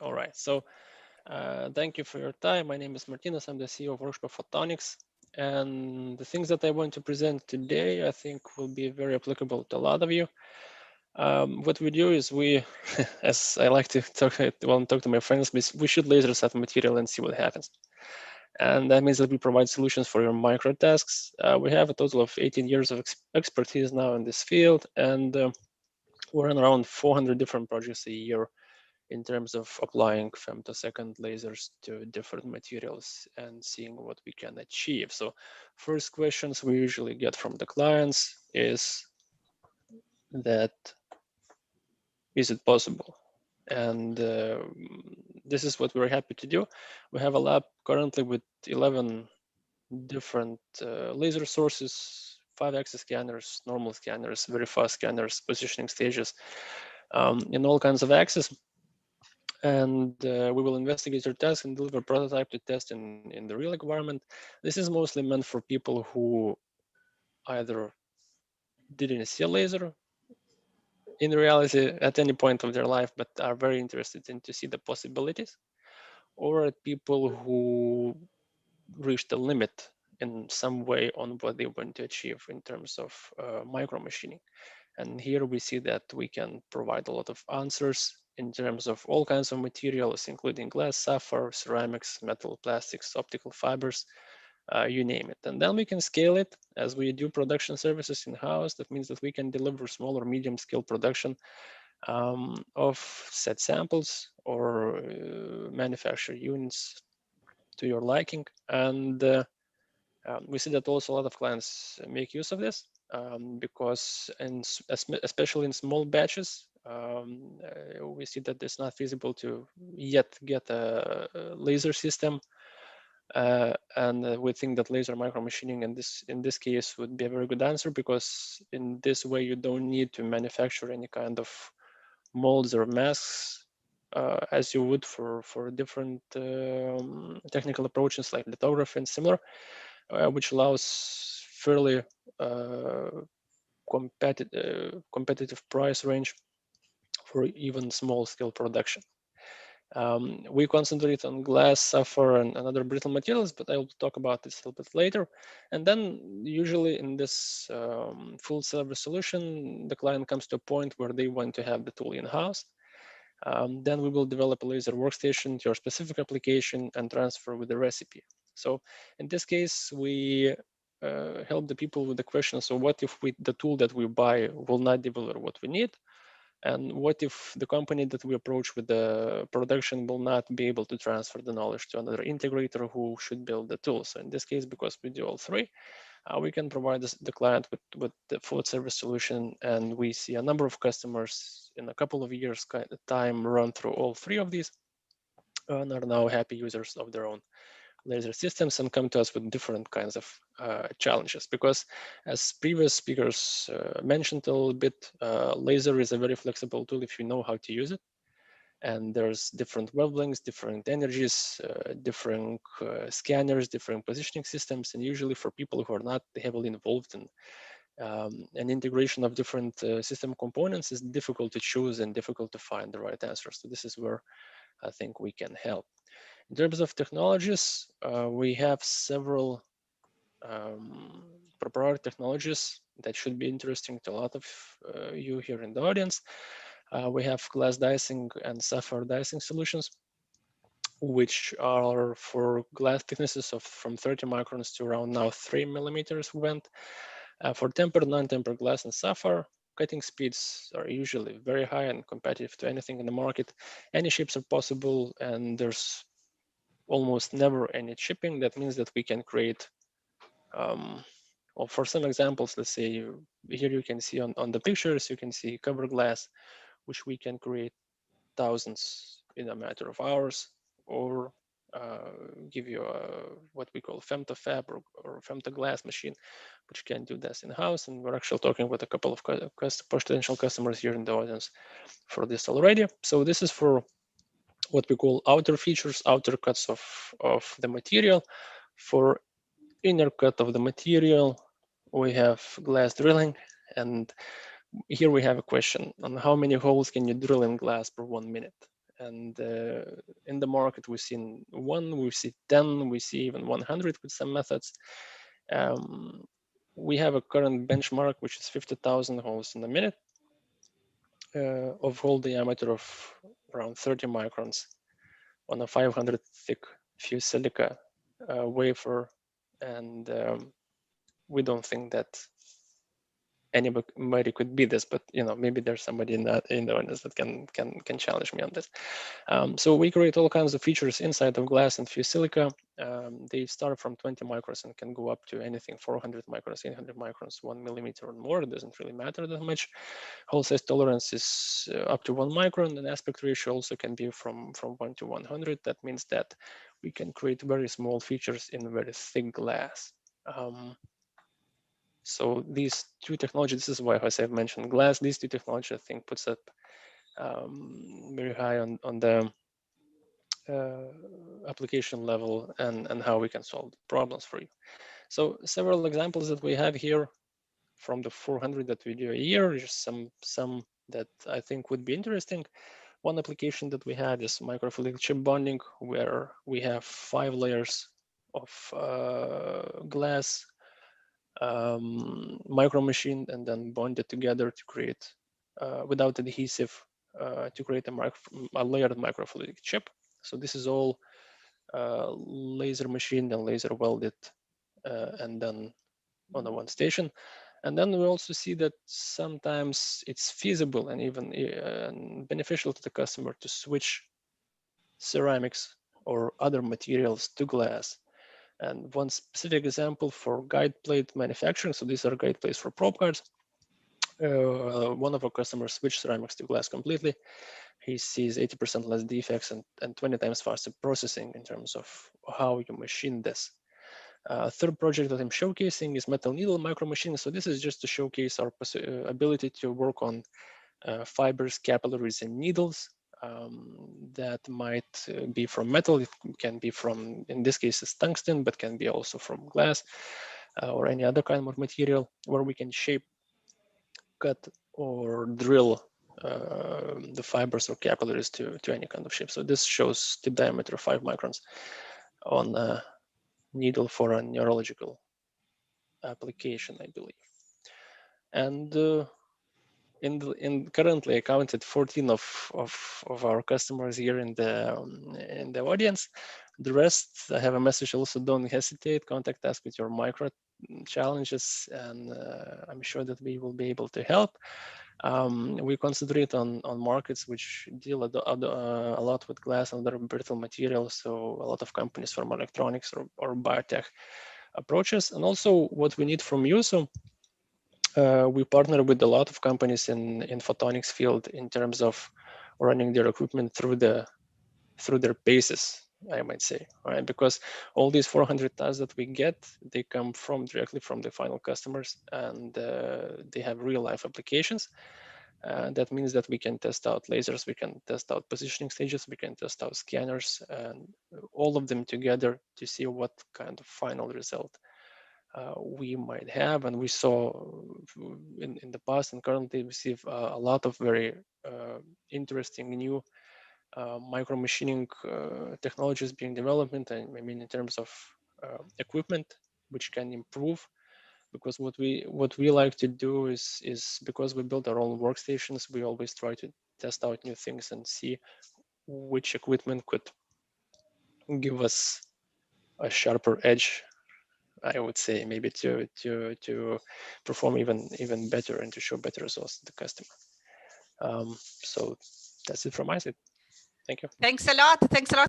All right. So thank you for your time. My name is Martinez. I'm the CEO of Workshop Photonics. And the things that I want to present today, I think will be very applicable to a lot of you. What we do is we, as I like to talk to my friends, we shoot lasers at material and see what happens. And that means that we provide solutions for your micro tasks. We have a total of 18 years of expertise now in this field, and we run around 400 different projects a year in terms of applying femtosecond lasers to different materials and seeing what we can achieve. So first questions we usually get from the clients is that, is it possible? And this is what we're happy to do. We have a lab currently with 11 different laser sources, 5-axis scanners, normal scanners, very fast scanners, positioning stages, in all kinds of axes. And we will investigate your task and deliver prototype to test in the real environment. This is mostly meant for people who either didn't see a laser in reality at any point of their life, but are very interested in to see the possibilities, or at people who reach the limit in some way on what they want to achieve in terms of micromachining. And here we see that we can provide a lot of answers in terms of all kinds of materials, including glass, sapphire, ceramics, metal, plastics, optical fibers, you name it. And then we can scale it as we do production services in-house. That means that we can deliver small or medium scale production of set samples or manufacture units to your liking. And we see that also a lot of clients make use of this because, especially in small batches, we see that it's not feasible to yet get a laser system. And we think that laser micromachining in this case would be a very good answer, because in this way you don't need to manufacture any kind of molds or masks as you would for different technical approaches like lithography and similar, which allows fairly competitive price range for even small scale production. We concentrate on glass, sapphire, and other brittle materials, but I'll talk about this a little bit later. And then usually in this full service solution, the client comes to a point where they want to have the tool in-house. Then we will develop a laser workstation to your specific application and transfer with the recipe. So in this case, we help the people with the question, so what if the tool that we buy will not deliver what we need? And what if the company that we approach with the production will not be able to transfer the knowledge to another integrator who should build the tool? So in this case, because we do all three, we can provide the client with the full service solution. And we see a number of customers in a couple of years time run through all three of these and are now happy users of their own laser systems and come to us with different kinds of challenges. Because as previous speakers mentioned a little bit, laser is a very flexible tool if you know how to use it. And there's different wavelengths, different energies, different scanners, different positioning systems. And usually for people who are not heavily involved in an integration of different system components, is difficult to choose and difficult to find the right answer. So this is where I think we can help. In terms of technologies, we have several proprietary technologies that should be interesting to a lot of you here in the audience. We have glass dicing and sapphire dicing solutions, which are for glass thicknesses of from 30 microns to around now 3 millimeters we went. For tempered, non-tempered glass and sapphire, cutting speeds are usually very high and competitive to anything in the market. Any shapes are possible, and there's almost never any chipping. That means that we can create, well, for some examples, let's say here you can see on the pictures, you can see cover glass, which we can create thousands in a matter of hours, or give you what we call femtofab or femtoglass machine, which can do this in-house. And we're actually talking with a couple of potential customers here in the audience for this already. So this is for what we call outer features, outer cuts of the material. For inner cut of the material, we have glass drilling. And here we have a question on how many holes can you drill in glass per 1 minute? And in the market, we've seen 1, we see 10, we see even 100 with some methods. We have a current benchmark, which is 50,000 holes in a minute of hole diameter of around 30 microns on a 500 thick fused silica wafer. And we don't think that anybody could beat this, but maybe there's somebody in the audience that can challenge me on this. So we create all kinds of features inside of glass and fused silica. They start from 20 microns and can go up to anything 400 microns, 800 microns, 1 millimeter or more. It doesn't really matter that much. Hole size tolerance is up to 1 micron, and aspect ratio also can be from 1 to 100. That means that we can create very small features in very thick glass. So these two technologies, this is why Jose mentioned glass, these two technologies, I think, puts up very high on the application level and how we can solve problems for you. So several examples that we have here from the 400 that we do a year, just some that I think would be interesting. One application that we had is microfluidic chip bonding, where we have 5 layers of glass micromachined and then bonded together to create, without adhesive, to create a layered microfluidic chip. So this is all laser machined and laser welded and then on the one station. And then we also see that sometimes it's feasible and even beneficial to the customer to switch ceramics or other materials to glass. And one specific example for guide plate manufacturing, so these are guide plates for probe cards. One of our customers switched ceramics to glass completely. He sees 80% less defects and 20 times faster processing in terms of how you machine this. Third project that I'm showcasing is metal needle micromachining. So this is just to showcase our ability to work on fibers, capillaries, and needles that might be from metal. It can be from, in this case, it's tungsten, but can be also from glass or any other kind of material, where we can shape, cut, or drill the fibers or capillaries to any kind of shape. So this shows the diameter of 5 microns on a needle for a neurological application, I believe. And currently I counted 14 of our customers here in the audience. The rest, I have a message also, don't hesitate, contact us with your micro challenges, and I'm sure that we will be able to help. We concentrate on markets which deal a lot with glass and other brittle materials, so a lot of companies from electronics or biotech approaches. And also what we need from you, so we partner with a lot of companies in photonics field in terms of running their equipment through their paces, I might say, right? Because all these 400 tasks that we get, they come directly from the final customers, and they have real life applications. That means that we can test out lasers, we can test out positioning stages, we can test out scanners, and all of them together to see what kind of final result we might have. And we saw in the past and currently receive a lot of very interesting new micromachining technologies being developed, and I mean in terms of equipment which can improve. Because what we like to do is because we build our own workstations, we always try to test out new things and see which equipment could give us a sharper edge, I would say, maybe to perform even better and to show better results to the customer. So that's it from my side. Thank you. Thanks a lot. Thanks a lot.